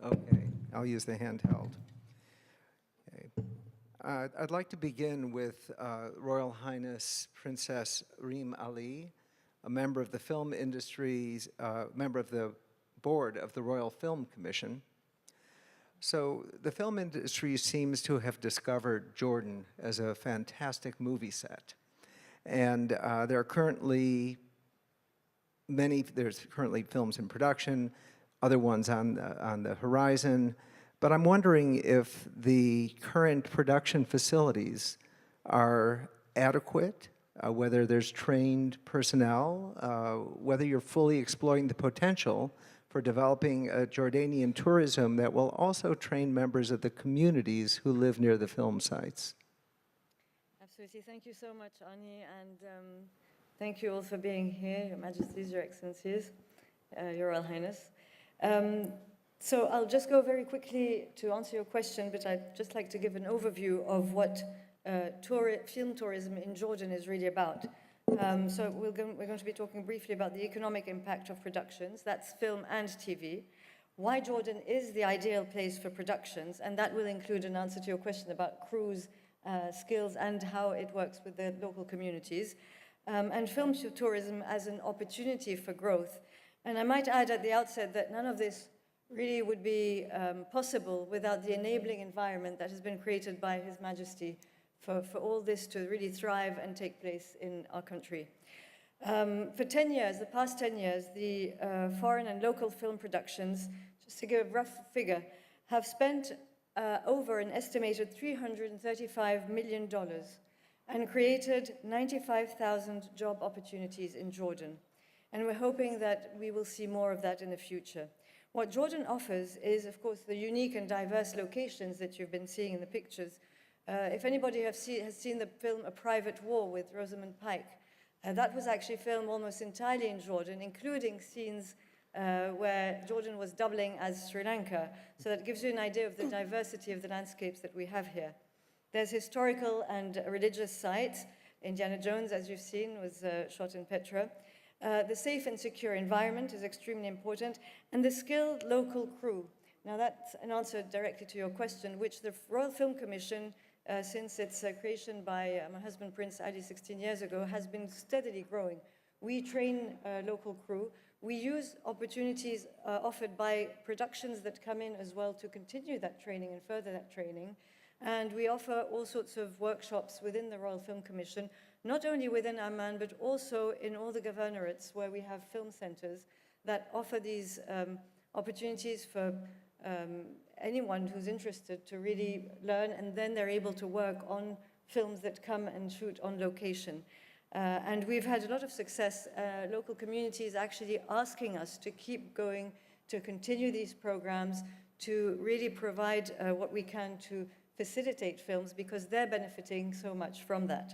Okay, I'll use the handheld. Okay. I'd like to begin with Royal Highness Princess Reem Ali, a member of the film industry's, member of the board of the Royal Film Commission. So the film industry seems to have discovered Jordan as a fantastic movie set. And there are currently there's currently films in production, other ones on the horizon. But I'm wondering if the current production facilities are adequate, whether there's trained personnel, whether you're fully exploring the potential for developing a Jordanian tourism that will also train members of the communities who live near the film sites. Absolutely. Thank you so much, Ani, and thank you all for being here, Your Majesties, Your Excellencies, Your Royal Highness. So I'll just go very quickly to answer your question, but I'd just like to give an overview of what film tourism in Jordan is really about. So we're going to be talking briefly about the economic impact of productions, that's film and TV, why Jordan is the ideal place for productions, and that will include an answer to your question about crews, skills, and how it works with the local communities, and film tourism as an opportunity for growth. And I might add at the outset that none of this really would be possible without the enabling environment that has been created by His Majesty for all this to really thrive and take place in our country. For 10 years, the past 10 years, the foreign and local film productions, just to give a rough figure, have spent over an estimated $335 million and created 95,000 job opportunities in Jordan. And we're hoping that we will see more of that in the future. What Jordan offers is, of course, the unique and diverse locations that you've been seeing in the pictures. If anybody has seen the film A Private War with Rosamund Pike, that was actually filmed almost entirely in Jordan, including scenes where Jordan was doubling as Sri Lanka. So that gives you an idea of the diversity of the landscapes that we have here. There's historical and religious sites. Indiana Jones, as you've seen, was shot in Petra. The safe and secure environment is extremely important, and the skilled local crew. Now that's an answer directly to your question, which the Royal Film Commission, since its creation by my husband Prince Ali 16 years ago, has been steadily growing. We train local crew. We use opportunities offered by productions that come in as well to continue that training and further that training. And we offer all sorts of workshops within the Royal Film Commission, not only within Amman, but also in all the governorates where we have film centers that offer these opportunities for anyone who's interested to really learn, and then they're able to work on films that come and shoot on location. And we've had a lot of success, local communities actually asking us to keep going, to continue these programs, to really provide what we can to facilitate films, because they're benefiting so much from that.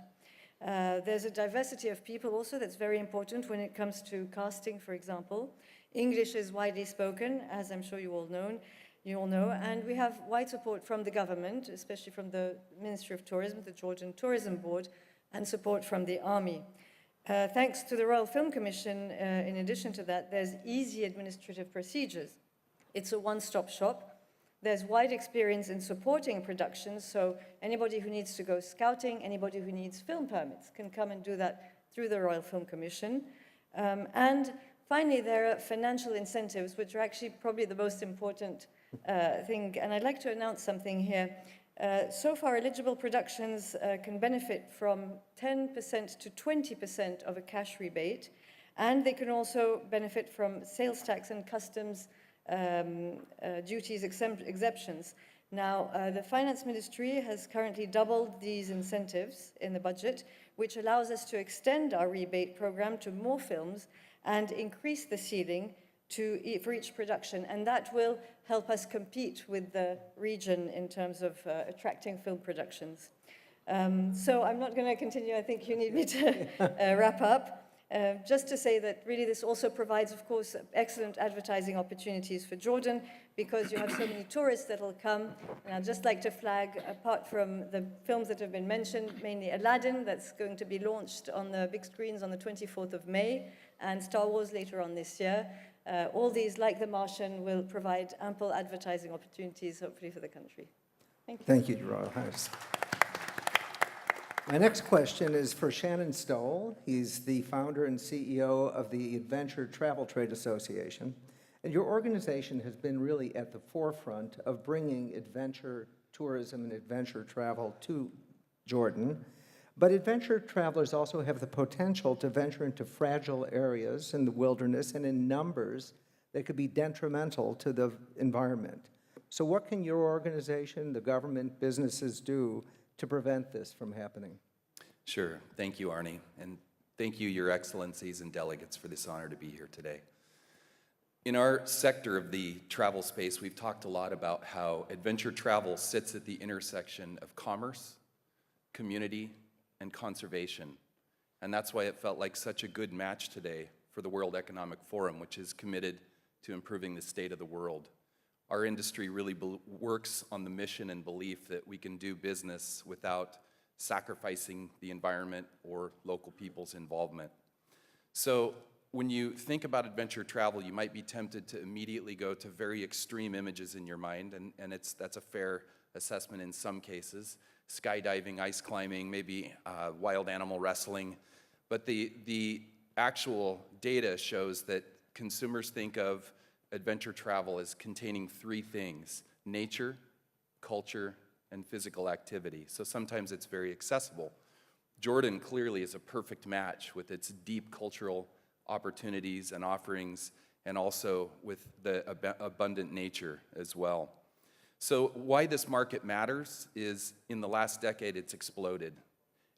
There's a diversity of people also that's very important when it comes to casting, for example. English is widely spoken, as I'm sure you all know, and we have wide support from the government, especially from the Ministry of Tourism, the Georgian Tourism Board, and support from the Army. Thanks to the Royal Film Commission, in addition to that, there's easy administrative procedures. It's a one-stop shop. There's wide experience in supporting productions, so anybody who needs to go scouting, anybody who needs film permits can come and do that through the Royal Film Commission. And finally, there are financial incentives, which are actually probably the most important thing. And I'd like to announce something here. So far, eligible productions can benefit from 10% to 20% of a cash rebate, and they can also benefit from sales tax and customs duties exemptions. Now, the Finance Ministry has currently doubled these incentives in the budget, which allows us to extend our rebate program to more films and increase the ceiling for each production, and that will help us compete with the region in terms of attracting film productions. So I'm not going to continue. I think you need me to wrap up. Just to say that really this also provides, of course, excellent advertising opportunities for Jordan, because you have so many tourists that will come. And I'd just like to flag, apart from the films that have been mentioned, mainly Aladdin, that's going to be launched on the big screens on the 24th of May, and Star Wars later on this year. All these, like The Martian, will provide ample advertising opportunities, hopefully, for the country. Thank you. Thank you, Your Royal Highness. My next question is for Shannon Stoll. He's the founder and CEO of the Adventure Travel Trade Association. And your organization has been really at the forefront of bringing adventure tourism and adventure travel to Jordan. But adventure travelers also have the potential to venture into fragile areas in the wilderness and in numbers that could be detrimental to the environment. So what can your organization, the government, businesses do to prevent this from happening? Sure. Thank you, Arnie. And thank you, Your Excellencies and delegates, for this honor to be here today. In our sector of the travel space, we've talked a lot about how adventure travel sits at the intersection of commerce, community, and conservation. And that's why it felt like such a good match today for the World Economic Forum, which is committed to improving the state of the world. Our industry really works on the mission and belief that we can do business without sacrificing the environment or local people's involvement. So when you think about adventure travel, you might be tempted to immediately go to very extreme images in your mind, and that's a fair assessment in some cases. Skydiving, ice climbing, maybe wild animal wrestling. But the actual data shows that consumers think of adventure travel as containing three things: nature, culture, and physical activity. So sometimes it's very accessible. Jordan clearly is a perfect match with its deep cultural opportunities and offerings, and also with the abundant nature as well. So why this market matters is in the last decade it's exploded.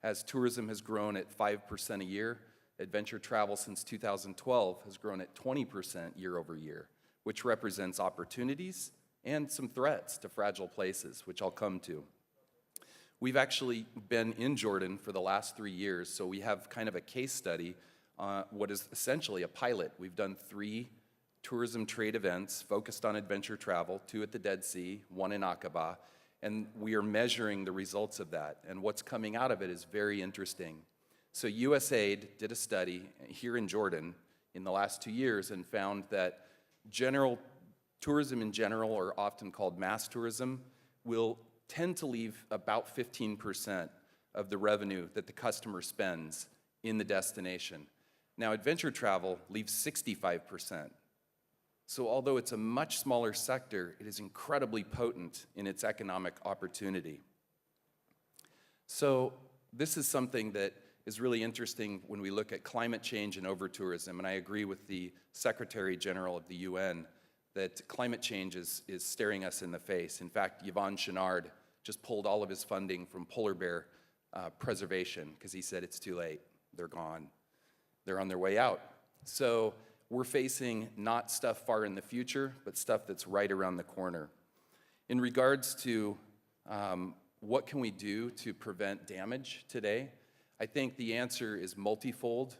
As tourism has grown at 5% a year, adventure travel since 2012 has grown at 20% year over year, which represents opportunities and some threats to fragile places, which I'll come to. We've actually been in Jordan for the last 3 years, so we have kind of a case study, what is essentially a pilot. We've done 3 tourism trade events focused on adventure travel, 2 at the Dead Sea, 1 in Aqaba, and we are measuring the results of that. And what's coming out of it is very interesting. So USAID did a study here in Jordan in the last 2 years and found that tourism in general, or often called mass tourism, will tend to leave about 15% of the revenue that the customer spends in the destination. Now, adventure travel leaves 65%. So although it's a much smaller sector, it is incredibly potent in its economic opportunity. So this is something that is really interesting when we look at climate change and over-tourism, and I agree with the Secretary General of the UN that climate change is staring us in the face. In fact, Yvon Chouinard just pulled all of his funding from polar bear preservation because he said it's too late. They're gone. They're on their way out. So we're facing not stuff far in the future, but stuff that's right around the corner. In regards to what can we do to prevent damage today, I think the answer is multifold.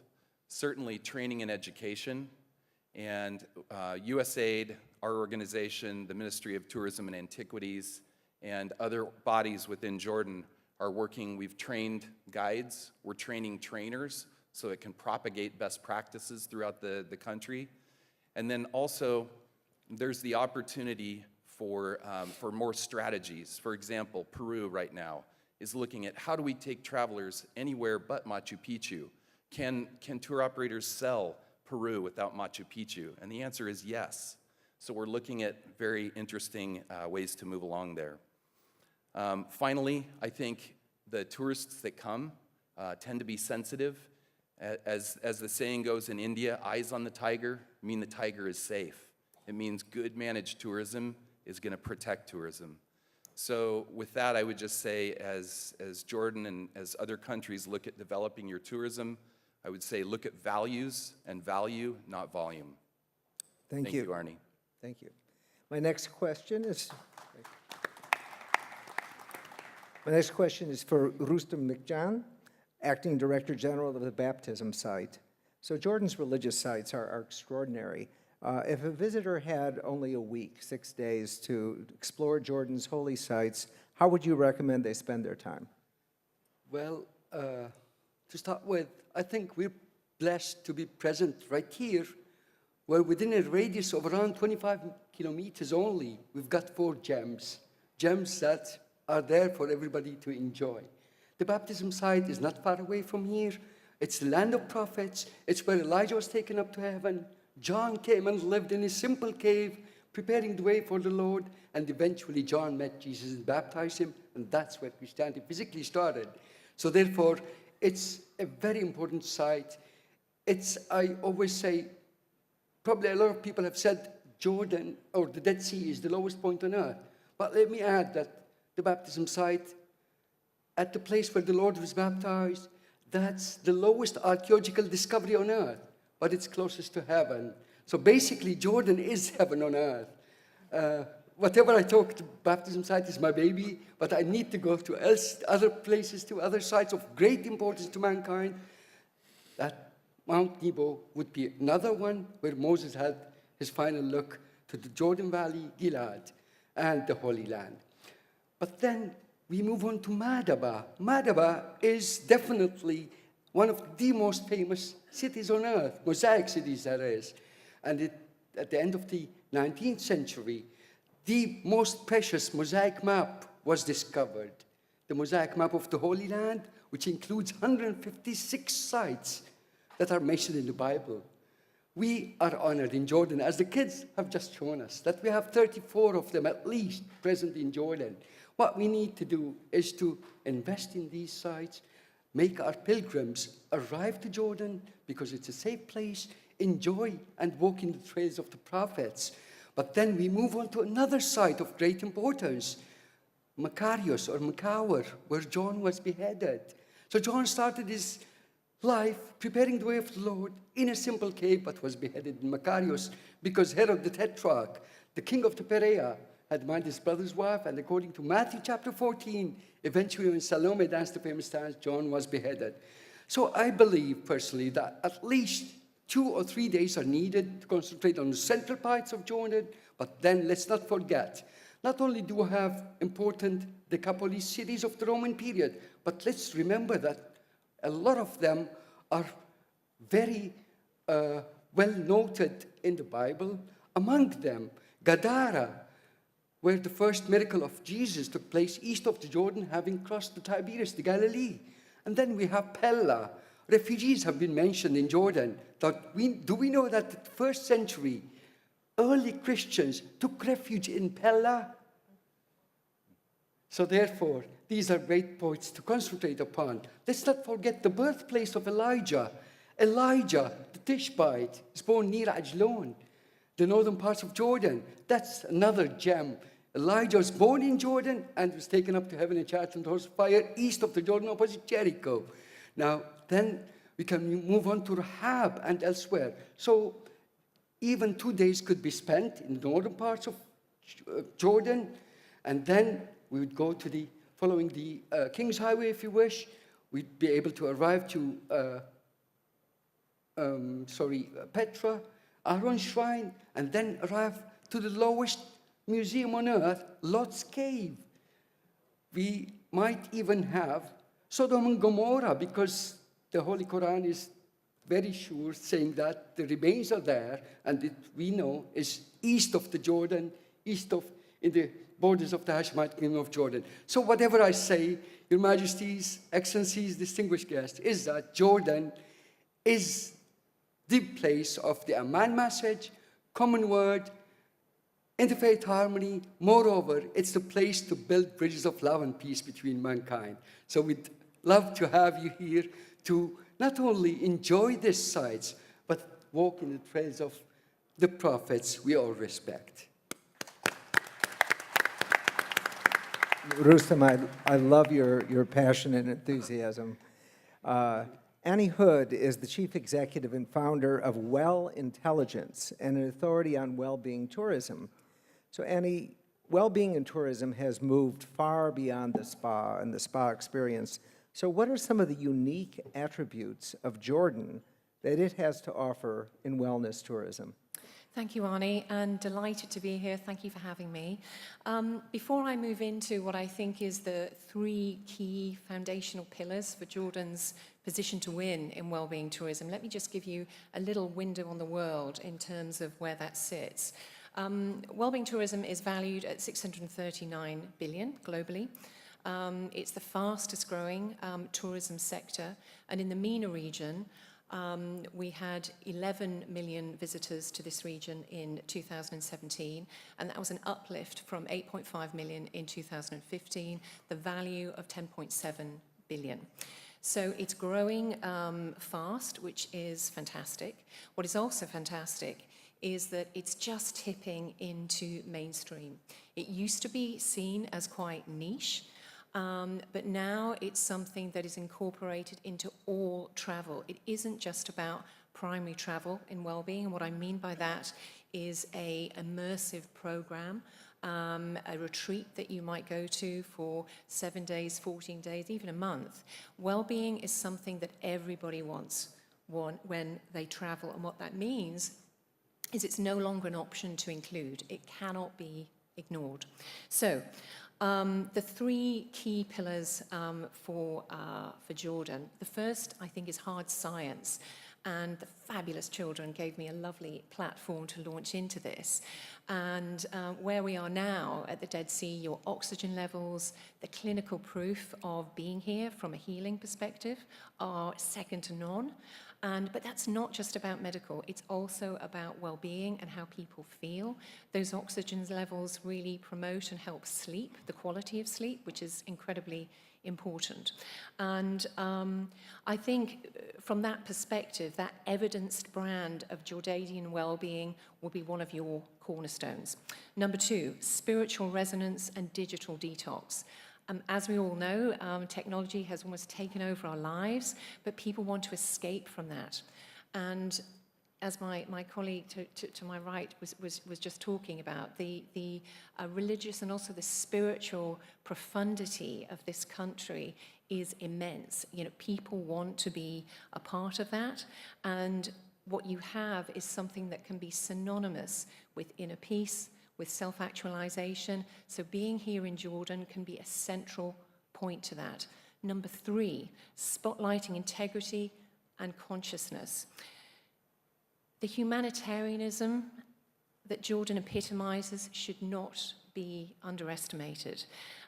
Certainly training and education. And USAID, our organization, the Ministry of Tourism and Antiquities, and other bodies within Jordan are working. We've trained guides. We're training trainers so it can propagate best practices throughout the country. And then also, there's the opportunity for more strategies. For example, Peru right now is looking at how do we take travelers anywhere but Machu Picchu? Can tour operators sell Peru without Machu Picchu? And the answer is yes. So we're looking at very interesting ways to move along there. Finally, I think the tourists that come tend to be sensitive. As the saying goes in India, eyes on the tiger mean the tiger is safe. It means good managed tourism is going to protect tourism. So with that, I would just say as Jordan and as other countries look at developing your tourism, I would say look at values and value, not volume. Thank you, Arnie. Thank you. My next question is for Rustam Mikjan, Acting Director General of the Baptism Site. So Jordan's religious sites are extraordinary. If a visitor had only a week, 6 days, to explore Jordan's holy sites, how would you recommend they spend their time? Well, to start with, I think we're blessed to be present right here where within a radius of around 25 kilometers only, we've got 4 gems that are there for everybody to enjoy. The baptism site is not far away from here. It's the land of prophets. It's where Elijah was taken up to heaven. John came and lived in a simple cave, preparing the way for the Lord, and eventually John met Jesus and baptized him, and that's where Christianity physically started. So therefore, it's a very important site. I always say, probably a lot of people have said Jordan or the Dead Sea is the lowest point on earth. But let me add that the baptism site at the place where the Lord was baptized, that's the lowest archaeological discovery on earth, but it's closest to heaven. So basically, Jordan is heaven on earth. Whatever I talk, the baptism site is my baby, but I need to go to other places, to other sites of great importance to mankind. That Mount Nebo would be another one where Moses had his final look to the Jordan Valley, Gilad, and the Holy Land. But then we move on to Madaba. Madaba is definitely one of the most famous cities on earth, mosaic cities that is. And at the end of the 19th century, the most precious mosaic map was discovered. The mosaic map of the Holy Land, which includes 156 sites that are mentioned in the Bible. We are honored in Jordan, as the kids have just shown us, that we have 34 of them at least present in Jordan. What we need to do is to invest in these sites, make our pilgrims arrive to Jordan because it's a safe place, enjoy and walk in the trails of the prophets. But then we move on to another site of great importance, Macarius or Macawer, where John was beheaded. So John started his life preparing the way of the Lord in a simple cave, but was beheaded in Macarius because Herod the Tetrarch, the king of the Perea, had married his brother's wife, and according to Matthew chapter 14, eventually when Salome danced the famous dance, John was beheaded. So I believe personally that at least 2 or 3 days are needed to concentrate on the central parts of Jordan, but then let's not forget, not only do we have important Decapolis cities of the Roman period, but let's remember that a lot of them are very well noted in the Bible. Among them, Gadara, where the first miracle of Jesus took place east of the Jordan, having crossed the Tiberias, the Galilee. And then we have Pella. Refugees have been mentioned in Jordan. Do we know that in the first century, early Christians took refuge in Pella? So therefore, these are great points to concentrate upon. Let's not forget the birthplace of Elijah. Elijah, the Tishbite, is born near Ajlon, the northern parts of Jordan. That's another gem. Elijah was born in Jordan and was taken up to heaven in chariots and horse fire east of the Jordan opposite Jericho. Now, then we can move on to Rahab and elsewhere. So even 2 days could be spent in the northern parts of Jordan, and then we would go to following the King's Highway, if you wish. We'd be able to arrive to, Petra, Aaron's Shrine, and then arrive to the lowest museum on earth, Lot's Cave. We might even have Sodom and Gomorrah, because the Holy Quran is very sure saying that the remains are there, and we know is east of the Jordan, in the borders of the Hashemite Kingdom of Jordan. So whatever I say, Your Majesties, Excellencies, distinguished guests, is that Jordan is the place of the Amman message, common word, interfaith harmony. Moreover, it's the place to build bridges of love and peace between mankind. So we'd love to have you here to not only enjoy these sites, but walk in the trails of the prophets we all respect. Rustam, I love your passion and enthusiasm. Annie Hood is the chief executive and founder of Well Intelligence, and an authority on well-being tourism. So Annie, well-being in tourism has moved far beyond the spa and the spa experience. So what are some of the unique attributes of Jordan that it has to offer in wellness tourism? Thank you, Arnie, and delighted to be here. Thank you for having me. Before I move into what I think is the 3 key foundational pillars for Jordan's position to win in wellbeing tourism, let me just give you a little window on the world in terms of where that sits. Wellbeing tourism is valued at 639 billion globally. It's the fastest growing tourism sector, and in the MENA region, we had 11 million visitors to this region in 2017, and that was an uplift from 8.5 million in 2015, the value of 10.7 billion. So it's growing fast, which is fantastic. What is also fantastic is that it's just tipping into mainstream. It used to be seen as quite niche, but now it's something that is incorporated into all travel. It isn't just about primary travel in wellbeing, and what I mean by that is a immersive program, a retreat that you might go to for 7 days, 14 days, even a month. Wellbeing is something that everybody wants when they travel, and what that means is it's no longer an option to include. It cannot be ignored. So, the 3 key pillars for Jordan. The first, I think, is hard science, and the fabulous children gave me a lovely platform to launch into this. And where we are now at the Dead Sea, your oxygen levels, the clinical proof of being here from a healing perspective are second to none. But that's not just about medical, it's also about well-being and how people feel. Those oxygen levels really promote and help sleep, the quality of sleep, which is incredibly important. And I think from that perspective, that evidenced brand of Jordanian well-being will be one of your cornerstones. Number 2, spiritual resonance and digital detox. As we all know, technology has almost taken over our lives, but people want to escape from that. And as my colleague to my right was just talking about, the religious and also the spiritual profundity of this country is immense. You know, people want to be a part of that, and what you have is something that can be synonymous with inner peace, with self-actualization. So being here in Jordan can be a central point to that. Number 3, spotlighting integrity and consciousness. The humanitarianism that Jordan epitomizes should not be underestimated.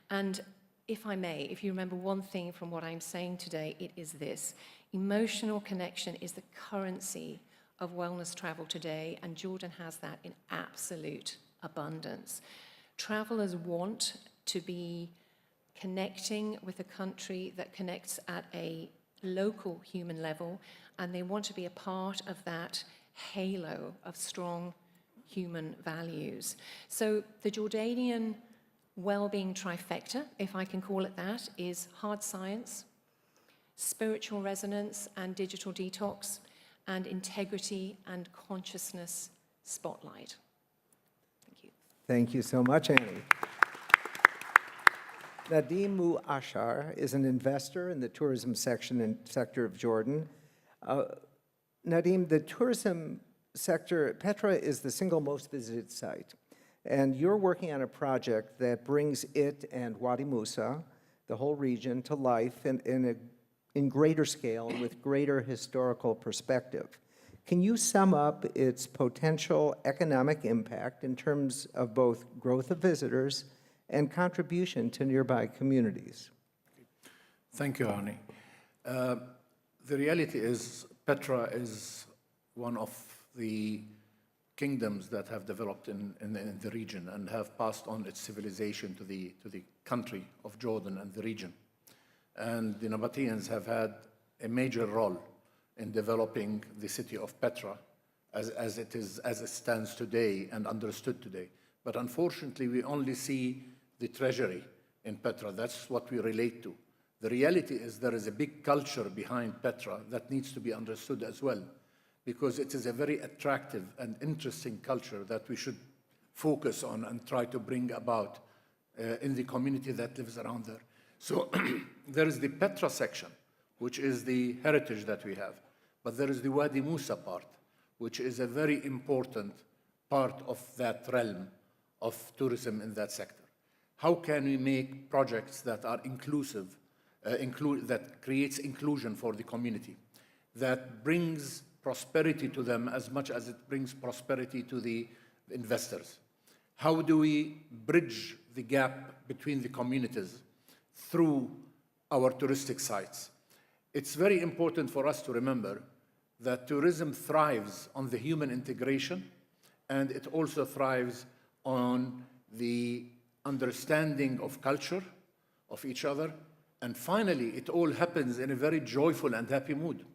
And if I may, if you remember one thing from what I'm saying today, it is this: emotional connection is the currency of wellness travel today, and Jordan has that in absolute abundance. Travelers want to be connecting with a country that connects at a local human level, and they want to be a part of that halo of strong human values. So the Jordanian well-being trifecta, if I can call it that, is hard science, spiritual resonance and digital detox, and integrity and consciousness spotlight. Thank you so much, Annie. Nadim Muashar is an investor in the tourism sector of Jordan. Nadim, the tourism sector, Petra is the single most visited site, and you're working on a project that brings it and Wadi Musa, the whole region, to life in greater scale with greater historical perspective. Can you sum up its potential economic impact in terms of both growth of visitors and contribution to nearby communities? Thank you, Arnie. The reality is Petra is one of the kingdoms that have developed in the region and have passed on its civilization to the country of Jordan and the region. And the Nabateans have had a major role in developing the city of Petra as it stands today and understood today. But unfortunately, we only see the treasury in Petra. That's what we relate to. The reality is there is a big culture behind Petra that needs to be understood as well, because it is a very attractive and interesting culture that we should focus on and try to bring about in the community that lives around there. So there is the Petra section, which is the heritage that we have. But there is the Wadi Musa part, which is a very important part of that realm of tourism in that sector? How can we make projects that are inclusive, that creates inclusion for the community, that brings prosperity to them as much as it brings prosperity to the investors? How do we bridge the gap between the communities through our touristic sites? It's very important for us to remember that tourism thrives on the human integration, and it also thrives on the understanding of culture, of each other, and finally, it all happens in a very joyful and happy mood.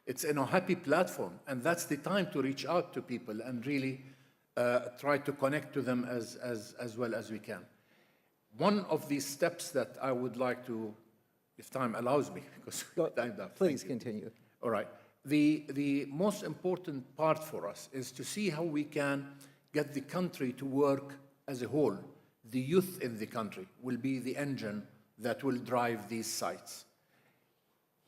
It's in a happy platform, and that's the time to reach out to people and really try to connect to them as well as we can. One of these steps that I would like to, if time allows me, because time's up. Please continue. All right. The most important part for us is to see how we can get the country to work as a whole. The youth in the country will be the engine that will drive these sites.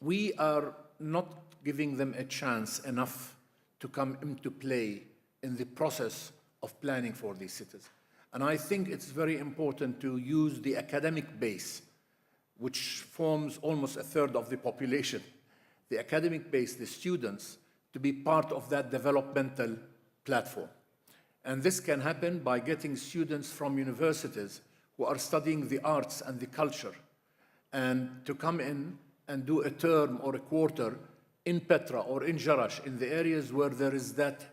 We are not giving them a chance enough to come into play in the process of planning for these cities. And I think it's very important to use the academic base, which forms almost a third of the population, the academic base, the students, to be part of that developmental platform. And this can happen by getting students from universities who are studying the arts and the culture, and to come in and do a term or a quarter in Petra or in Jarash, in the areas where there is that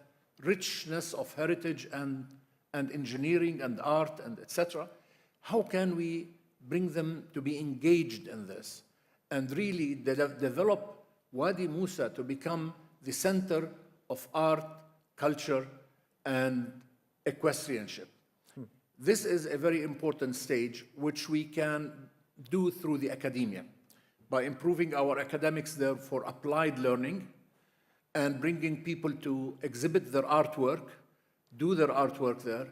richness of heritage and engineering and art and etc. How can we bring them to be engaged in this and really develop Wadi Musa to become the center of art, culture, and equestrianship? This is a very important stage which we can do through the academia by improving our academics there for applied learning and bringing people to exhibit their artwork, do their artwork there,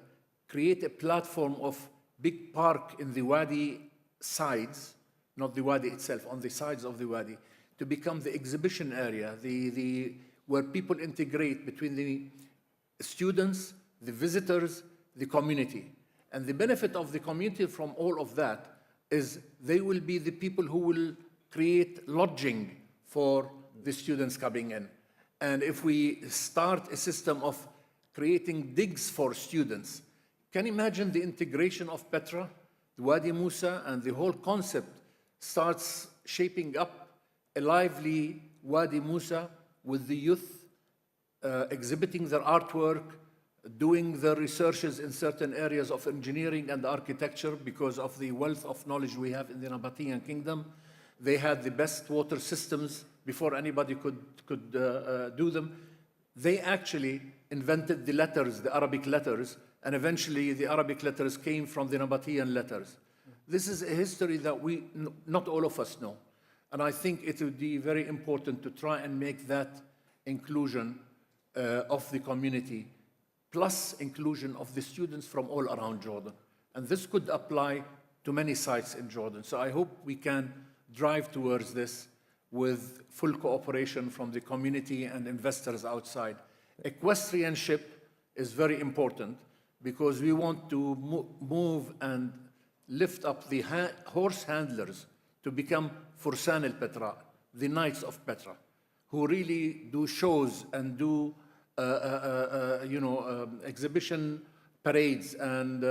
create a platform of big park in the Wadi sides, not the Wadi itself, on the sides of the Wadi, to become the exhibition area, where people integrate between the students, the visitors, the community. And the benefit of the community from all of that is they will be the people who will create lodging for the students coming in. And if we start a system of creating digs for students, can you imagine the integration of Petra, the Wadi Musa, and the whole concept starts shaping up a lively Wadi Musa with the youth exhibiting their artwork, doing their researches in certain areas of engineering and architecture because of the wealth of knowledge we have in the Nabatean kingdom. They had the best water systems before anybody could do them. They actually invented the letters, the Arabic letters, and eventually the Arabic letters came from the Nabatean letters. This is a history that not all of us know. And I think it would be very important to try and make that inclusion of the community, plus inclusion of the students from all around Jordan. And this could apply to many sites in Jordan. So I hope we can drive towards this with full cooperation from the community and investors outside. Equestrianship is very important because we want to move and lift up the horse handlers to become Fursan al-Petra, the Knights of Petra, who really do shows and do exhibition parades and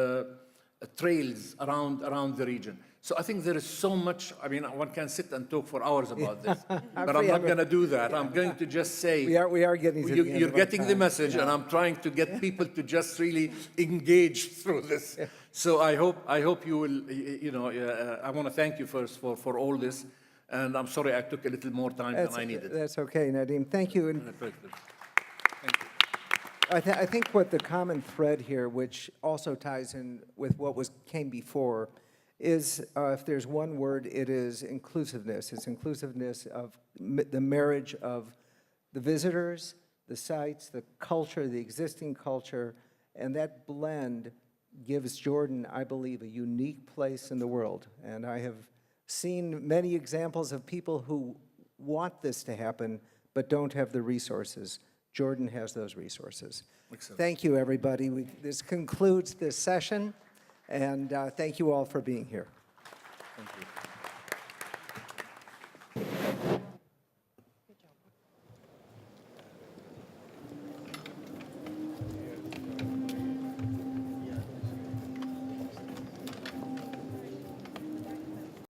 trails around the region. So I think there is so much. I mean, one can sit and talk for hours about this, but I'm not going to do that. I'm going to just say We are getting to the end you're of our getting the time. message, and I'm trying to get people to just really engage through this. So I hope you will. I want to thank you first for all this, and I'm sorry I took a little more time than I needed. That's okay, Nadim. Thank you. And Thank you. I think what the common thread here, which also ties in with what came before, is if there's one word, it is inclusiveness. It's inclusiveness of the marriage of the visitors, the sites, the culture, the existing culture, and that blend gives Jordan, I believe, a unique place in the world. And I have seen many examples of people who want this to happen but don't have the resources. Jordan has those resources. Excellent. Thank you, everybody. This concludes this session, and thank you all for being here. Thank you.